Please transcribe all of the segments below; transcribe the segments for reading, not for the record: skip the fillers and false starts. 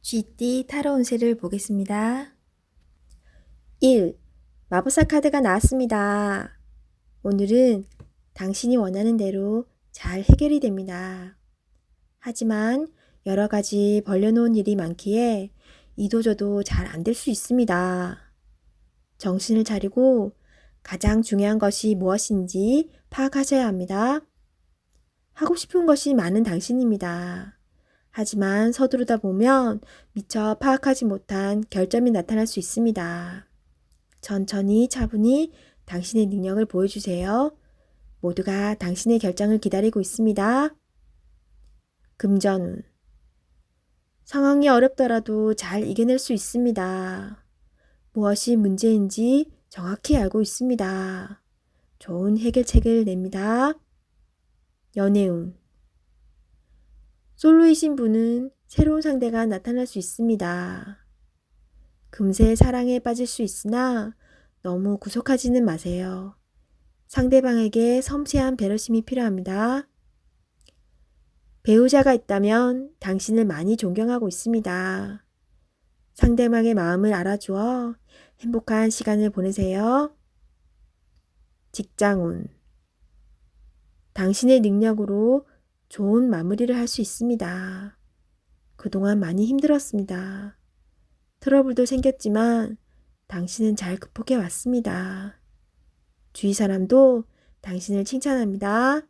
쥐띠 타로 운세를 보겠습니다. 1. 마법사 카드가 나왔습니다. 오늘은 당신이 원하는 대로 잘 해결이 됩니다. 하지만 여러 가지 벌려놓은 일이 많기에 이도저도 잘 안 될 수 있습니다. 정신을 차리고 가장 중요한 것이 무엇인지 파악하셔야 합니다. 하고 싶은 것이 많은 당신입니다. 하지만 서두르다 보면 미처 파악하지 못한 결점이 나타날 수 있습니다. 천천히 차분히 당신의 능력을 보여주세요. 모두가 당신의 결정을 기다리고 있습니다. 금전운. 상황이 어렵더라도 잘 이겨낼 수 있습니다. 무엇이 문제인지 정확히 알고 있습니다. 좋은 해결책을 냅니다. 연애운. 솔로이신 분은 새로운 상대가 나타날 수 있습니다. 금세 사랑에 빠질 수 있으나 너무 구속하지는 마세요. 상대방에게 섬세한 배려심이 필요합니다. 배우자가 있다면 당신을 많이 존경하고 있습니다. 상대방의 마음을 알아주어 행복한 시간을 보내세요. 직장운. 당신의 능력으로 좋은 마무리를 할 수 있습니다. 그동안 많이 힘들었습니다. 트러블도 생겼지만 당신은 잘 극복해 왔습니다. 주위 사람도 당신을 칭찬합니다.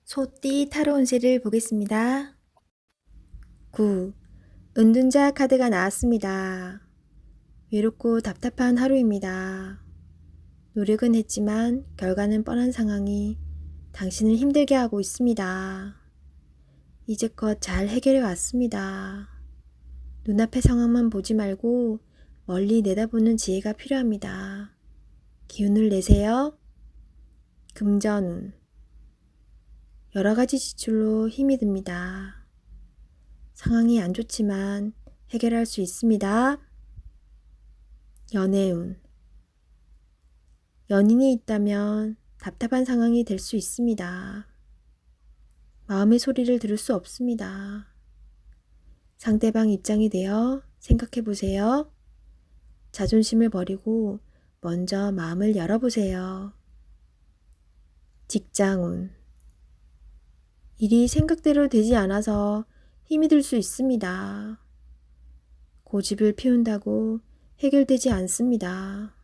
소띠 타로 운세를 보겠습니다. 9. 은둔자 카드가 나왔습니다. 외롭고 답답한 하루입니다. 노력은 했지만 결과는 뻔한 상황이 당신을 힘들게 하고 있습니다. 이제껏 잘 해결해 왔습니다. 눈앞의 상황만 보지 말고 멀리 내다보는 지혜가 필요합니다. 기운을 내세요. 금전운. 여러 가지 지출로 힘이 듭니다. 상황이 안 좋지만 해결할 수 있습니다. 연애운. 연인이 있다면 답답한 상황이 될 수 있습니다. 마음의 소리를 들을 수 없습니다. 상대방 입장이 되어 생각해 보세요. 자존심을 버리고 먼저 마음을 열어보세요. 직장운. 일이 생각대로 되지 않아서 힘이 들 수 있습니다. 고집을 피운다고 해결되지 않습니다.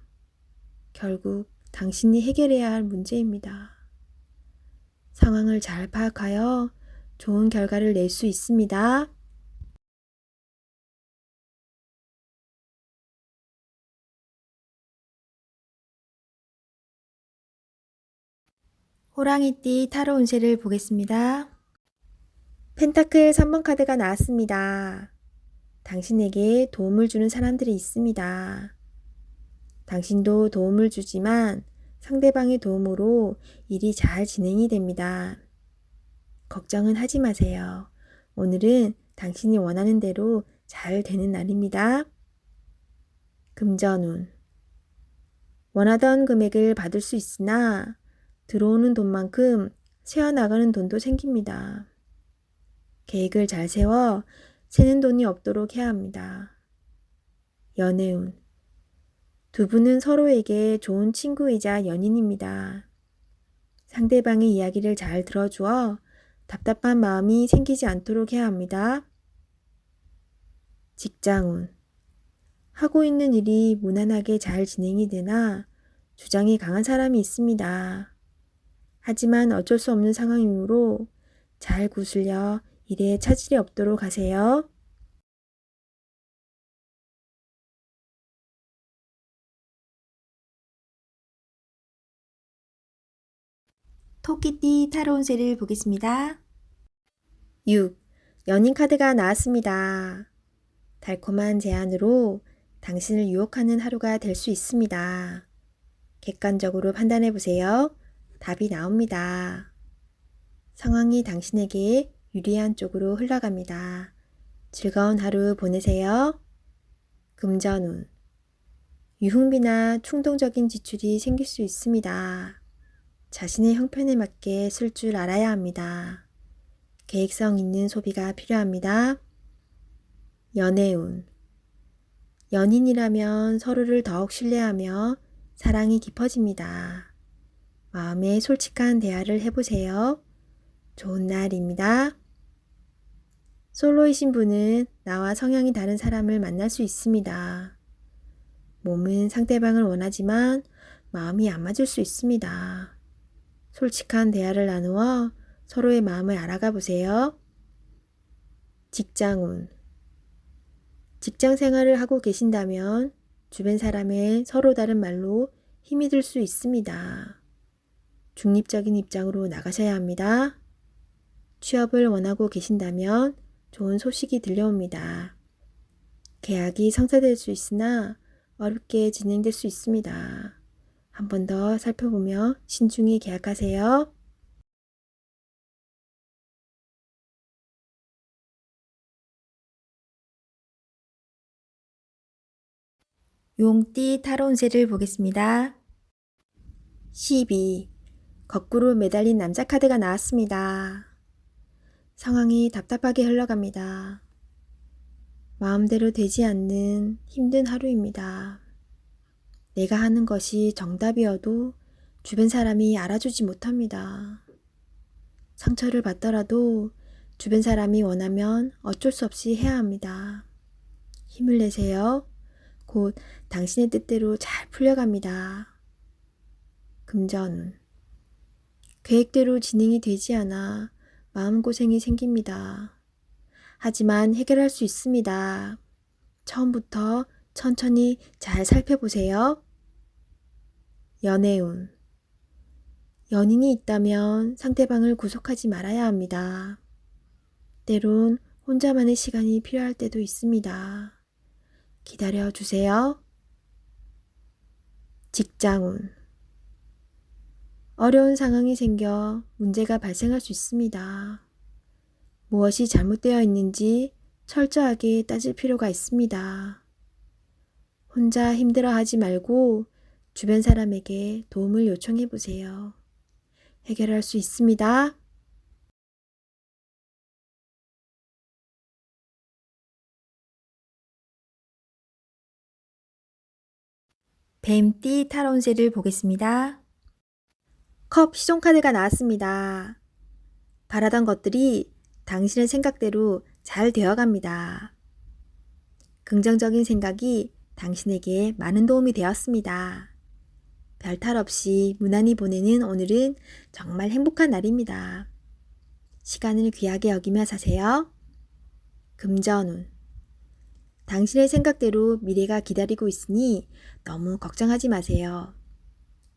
결국 당신이 해결해야 할 문제입니다. 상황을 잘 파악하여 좋은 결과를 낼 수 있습니다. 호랑이띠 타로 운세를 보겠습니다. 펜타클 3번 카드가 나왔습니다. 당신에게 도움을 주는 사람들이 있습니다. 당신도 도움을 주지만 상대방의 도움으로 일이 잘 진행이 됩니다. 걱정은 하지 마세요. 오늘은 당신이 원하는 대로 잘 되는 날입니다. 금전운. 원하던 금액을 받을 수 있으나 들어오는 돈만큼 새어나가는 돈도 생깁니다. 계획을 잘 세워 새는 돈이 없도록 해야 합니다. 연애운. 두 분은 서로에게 좋은 친구이자 연인입니다. 상대방의 이야기를 잘 들어주어 답답한 마음이 생기지 않도록 해야 합니다. 직장운. 하고 있는 일이 무난하게 잘 진행이 되나 주장이 강한 사람이 있습니다. 하지만 어쩔 수 없는 상황이므로 잘 구슬려 일에 차질이 없도록 하세요. 토끼띠 타로 운세를 보겠습니다. 6. 연인 카드가 나왔습니다. 달콤한 제안으로 당신을 유혹하는 하루가 될 수 있습니다. 객관적으로 판단해 보세요. 답이 나옵니다. 상황이 당신에게 유리한 쪽으로 흘러갑니다. 즐거운 하루 보내세요. 금전운. 유흥비나 충동적인 지출이 생길 수 있습니다. 자신의 형편에 맞게 쓸 줄 알아야 합니다. 계획성 있는 소비가 필요합니다. 연애운. 연인이라면 서로를 더욱 신뢰하며 사랑이 깊어집니다. 마음에 솔직한 대화를 해보세요. 좋은 날입니다. 솔로이신 분은 나와 성향이 다른 사람을 만날 수 있습니다. 몸은 상대방을 원하지만 마음이 안 맞을 수 있습니다. 솔직한 대화를 나누어 서로의 마음을 알아가 보세요. 직장운. 직장 생활을 하고 계신다면 주변 사람의 서로 다른 말로 힘이 들 수 있습니다. 중립적인 입장으로 나가셔야 합니다. 취업을 원하고 계신다면 좋은 소식이 들려옵니다. 계약이 성사될 수 있으나 어렵게 진행될 수 있습니다. 한 번 더 살펴보며 신중히 계약하세요. 용띠 타로 운세를 보겠습니다. 12. 거꾸로 매달린 남자 카드가 나왔습니다. 상황이 답답하게 흘러갑니다. 마음대로 되지 않는 힘든 하루입니다. 내가 하는 것이 정답이어도 주변 사람이 알아주지 못합니다. 상처를 받더라도 주변 사람이 원하면 어쩔 수 없이 해야 합니다. 힘을 내세요. 곧 당신의 뜻대로 잘 풀려갑니다. 금전운. 계획대로 진행이 되지 않아 마음고생이 생깁니다. 하지만 해결할 수 있습니다. 처음부터 천천히 잘 살펴보세요. 연애운. 연인이 있다면 상대방을 구속하지 말아야 합니다. 때론 혼자만의 시간이 필요할 때도 있습니다. 기다려 주세요. 직장운. 어려운 상황이 생겨 문제가 발생할 수 있습니다. 무엇이 잘못되어 있는지 철저하게 따질 필요가 있습니다. 혼자 힘들어하지 말고 주변 사람에게 도움을 요청해 보세요. 해결할 수 있습니다. 뱀띠 타로 운세를 보겠습니다. 컵 시종카드가 나왔습니다. 바라던 것들이 당신의 생각대로 잘 되어갑니다. 긍정적인 생각이 당신에게 많은 도움이 되었습니다. 별탈 없이 무난히 보내는 오늘은 정말 행복한 날입니다. 시간을 귀하게 여기며 사세요. 금전운. 당신의 생각대로 미래가 기다리고 있으니 너무 걱정하지 마세요.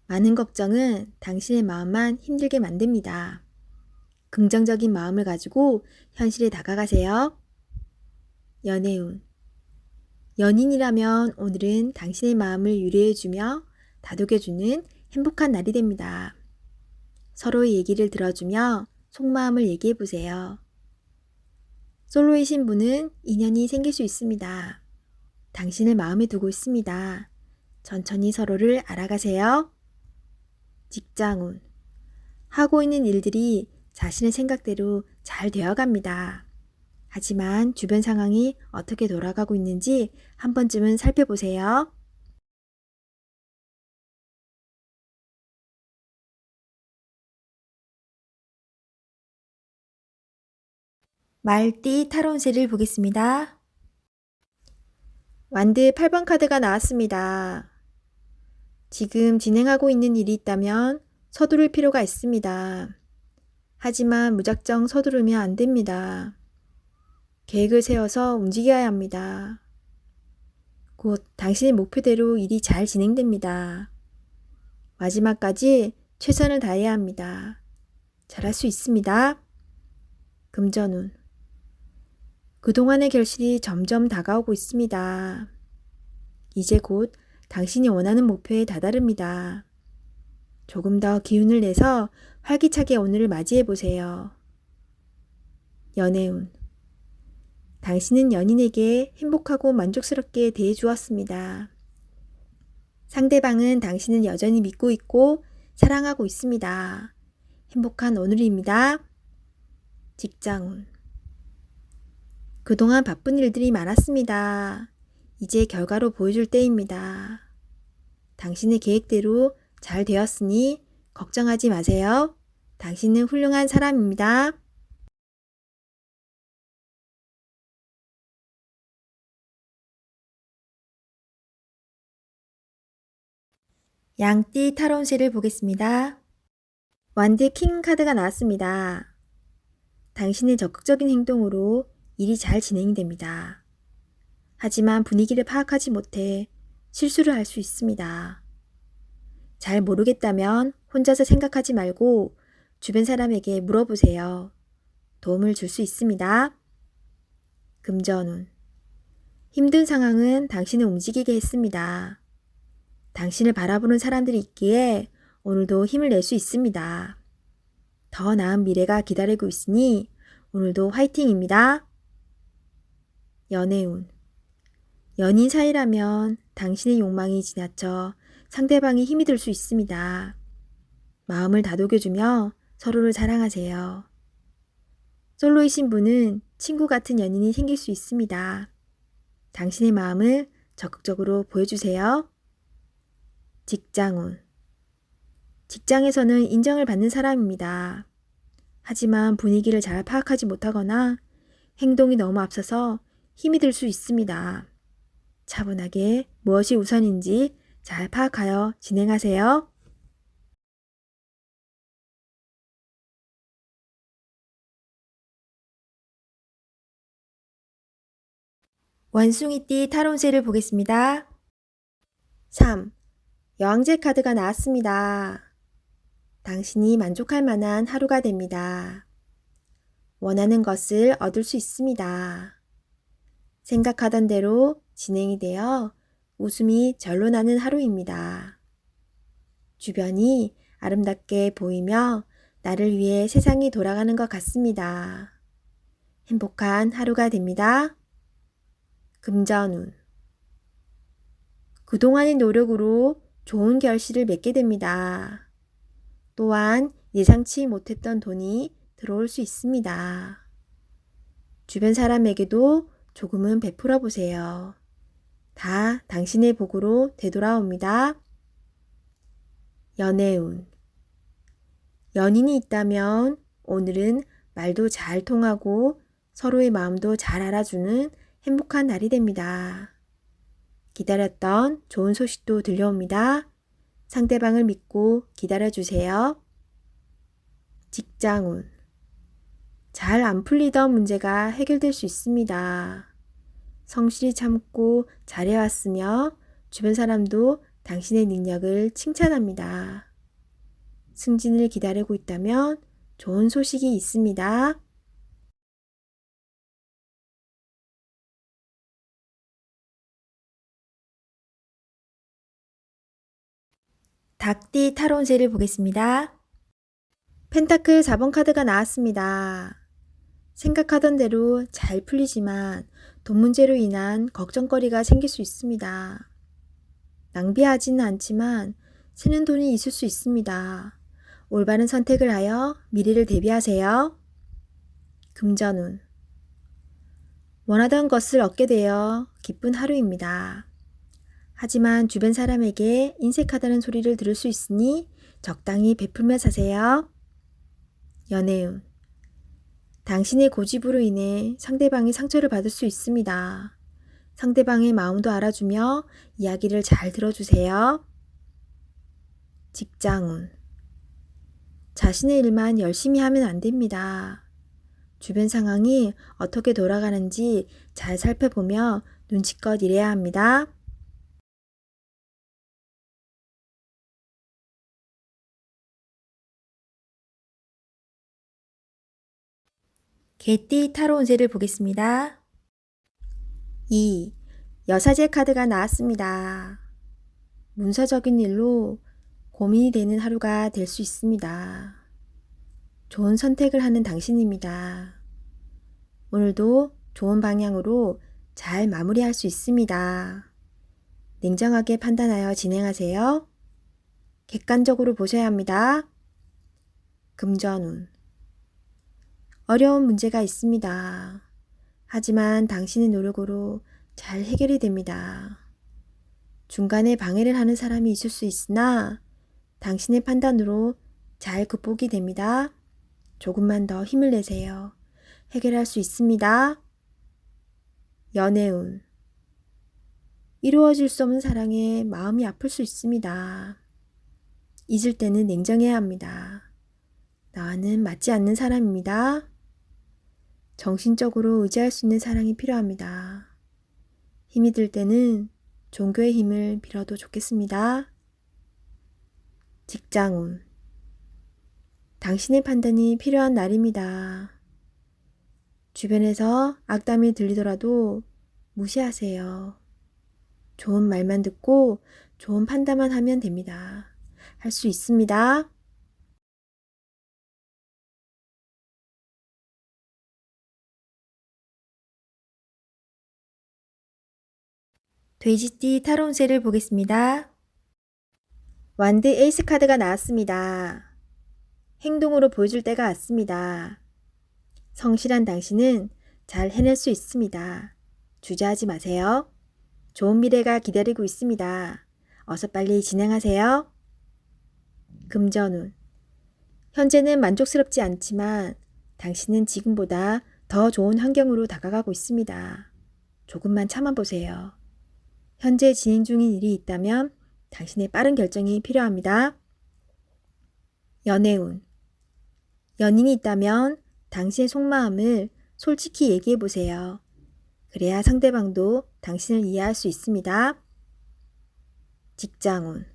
많은 걱정은 당신의 마음만 힘들게 만듭니다. 긍정적인 마음을 가지고 현실에 다가가세요. 연애운. 연인이라면 오늘은 당신의 마음을 유래해주며 다독여주는 행복한 날이 됩니다. 서로의 얘기를 들어주며 속마음을 얘기해보세요. 솔로이신 분은 인연이 생길 수 있습니다. 당신을 마음에 두고 있습니다. 천천히 서로를 알아가세요. 직장운. 하고 있는 일들이 자신의 생각대로 잘 되어갑니다. 하지만 주변 상황이 어떻게 돌아가고 있는지 한 번쯤은 살펴보세요. 말띠 타로 운세를 보겠습니다. 완드 8번 카드가 나왔습니다. 지금 진행하고 있는 일이 있다면 서두를 필요가 있습니다. 하지만 무작정 서두르면 안 됩니다. 계획을 세워서 움직여야 합니다. 곧 당신의 목표대로 일이 잘 진행됩니다. 마지막까지 최선을 다해야 합니다. 잘할 수 있습니다. 금전운. 그동안의 결실이 점점 다가오고 있습니다. 이제 곧 당신이 원하는 목표에 다다릅니다. 조금 더 기운을 내서 활기차게 오늘을 맞이해 보세요. 연애운. 당신은 연인에게 행복하고 만족스럽게 대해 주었습니다. 상대방은 당신을 여전히 믿고 있고 사랑하고 있습니다. 행복한 오늘입니다. 직장운. 그동안 바쁜 일들이 많았습니다. 이제 결과로 보여줄 때입니다. 당신의 계획대로 잘 되었으니 걱정하지 마세요. 당신은 훌륭한 사람입니다. 양띠 타로운세를 보겠습니다. 완드 킹 카드가 나왔습니다. 당신의 적극적인 행동으로 일이 잘 진행이 됩니다. 하지만 분위기를 파악하지 못해 실수를 할 수 있습니다. 잘 모르겠다면 혼자서 생각하지 말고 주변 사람에게 물어보세요. 도움을 줄 수 있습니다. 금전운. 힘든 상황은 당신을 움직이게 했습니다. 당신을 바라보는 사람들이 있기에 오늘도 힘을 낼 수 있습니다. 더 나은 미래가 기다리고 있으니 오늘도 화이팅입니다. 연애운. 연인 사이라면 당신의 욕망이 지나쳐 상대방이 힘이 들 수 있습니다. 마음을 다독여주며 서로를 사랑하세요. 솔로이신 분은 친구 같은 연인이 생길 수 있습니다. 당신의 마음을 적극적으로 보여주세요. 직장운. 직장에서는 인정을 받는 사람입니다. 하지만 분위기를 잘 파악하지 못하거나 행동이 너무 앞서서 힘이 들 수 있습니다. 차분하게 무엇이 우선인지 잘 파악하여 진행하세요. 원숭이띠 타로운세를 보겠습니다. 3. 여왕제 카드가 나왔습니다. 당신이 만족할 만한 하루가 됩니다. 원하는 것을 얻을 수 있습니다. 생각하던 대로 진행이 되어 웃음이 절로 나는 하루입니다. 주변이 아름답게 보이며 나를 위해 세상이 돌아가는 것 같습니다. 행복한 하루가 됩니다. 금전운. 그동안의 노력으로 좋은 결실을 맺게 됩니다. 또한 예상치 못했던 돈이 들어올 수 있습니다. 주변 사람에게도 조금은 베풀어 보세요. 다 당신의 복으로 되돌아옵니다. 연애운. 연인이 있다면 오늘은 말도 잘 통하고 서로의 마음도 잘 알아주는 행복한 날이 됩니다. 기다렸던 좋은 소식도 들려옵니다. 상대방을 믿고 기다려주세요. 직장운. 잘 안 풀리던 문제가 해결될 수 있습니다. 성실히 참고 잘해왔으며 주변 사람도 당신의 능력을 칭찬합니다. 승진을 기다리고 있다면 좋은 소식이 있습니다. 닭띠 타로운세를 보겠습니다. 펜타클 4번 카드가 나왔습니다. 생각하던 대로 잘 풀리지만 돈 문제로 인한 걱정거리가 생길 수 있습니다. 낭비하지는 않지만 새는 돈이 있을 수 있습니다. 올바른 선택을 하여 미래를 대비하세요. 금전운. 원하던 것을 얻게 되어 기쁜 하루입니다. 하지만 주변 사람에게 인색하다는 소리를 들을 수 있으니 적당히 베풀며 사세요. 연애운. 당신의 고집으로 인해 상대방이 상처를 받을 수 있습니다. 상대방의 마음도 알아주며 이야기를 잘 들어주세요. 직장운. 자신의 일만 열심히 하면 안 됩니다. 주변 상황이 어떻게 돌아가는지 잘 살펴보며 눈치껏 일해야 합니다. 개띠 타로운세를 보겠습니다. 2. 여사제 카드가 나왔습니다. 문서적인 일로 고민이 되는 하루가 될 수 있습니다. 좋은 선택을 하는 당신입니다. 오늘도 좋은 방향으로 잘 마무리할 수 있습니다. 냉정하게 판단하여 진행하세요. 객관적으로 보셔야 합니다. 금전운. 어려운 문제가 있습니다. 하지만 당신의 노력으로 잘 해결이 됩니다. 중간에 방해를 하는 사람이 있을 수 있으나 당신의 판단으로 잘 극복이 됩니다. 조금만 더 힘을 내세요. 해결할 수 있습니다. 연애운. 이루어질 수 없는 사랑에 마음이 아플 수 있습니다. 잊을 때는 냉정해야 합니다. 나와는 맞지 않는 사람입니다. 정신적으로 의지할 수 있는 사랑이 필요합니다. 힘이 들 때는 종교의 힘을 빌어도 좋겠습니다. 직장운. 당신의 판단이 필요한 날입니다. 주변에서 악담이 들리더라도 무시하세요. 좋은 말만 듣고 좋은 판단만 하면 됩니다. 할 수 있습니다. 돼지띠 타로 운세를 보겠습니다. 완드 에이스 카드가 나왔습니다. 행동으로 보여줄 때가 왔습니다. 성실한 당신은 잘 해낼 수 있습니다. 주저하지 마세요. 좋은 미래가 기다리고 있습니다. 어서 빨리 진행하세요. 금전운. 현재는 만족스럽지 않지만 당신은 지금보다 더 좋은 환경으로 다가가고 있습니다. 조금만 참아보세요. 현재 진행 중인 일이 있다면 당신의 빠른 결정이 필요합니다. 연애운. 연인이 있다면 당신의 속마음을 솔직히 얘기해보세요. 그래야 상대방도 당신을 이해할 수 있습니다. 직장운.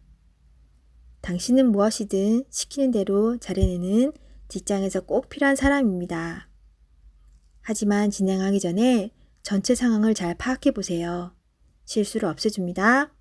당신은 무엇이든 시키는 대로 잘해내는 직장에서 꼭 필요한 사람입니다. 하지만 진행하기 전에 전체 상황을 잘 파악해보세요. 실수를 없애줍니다.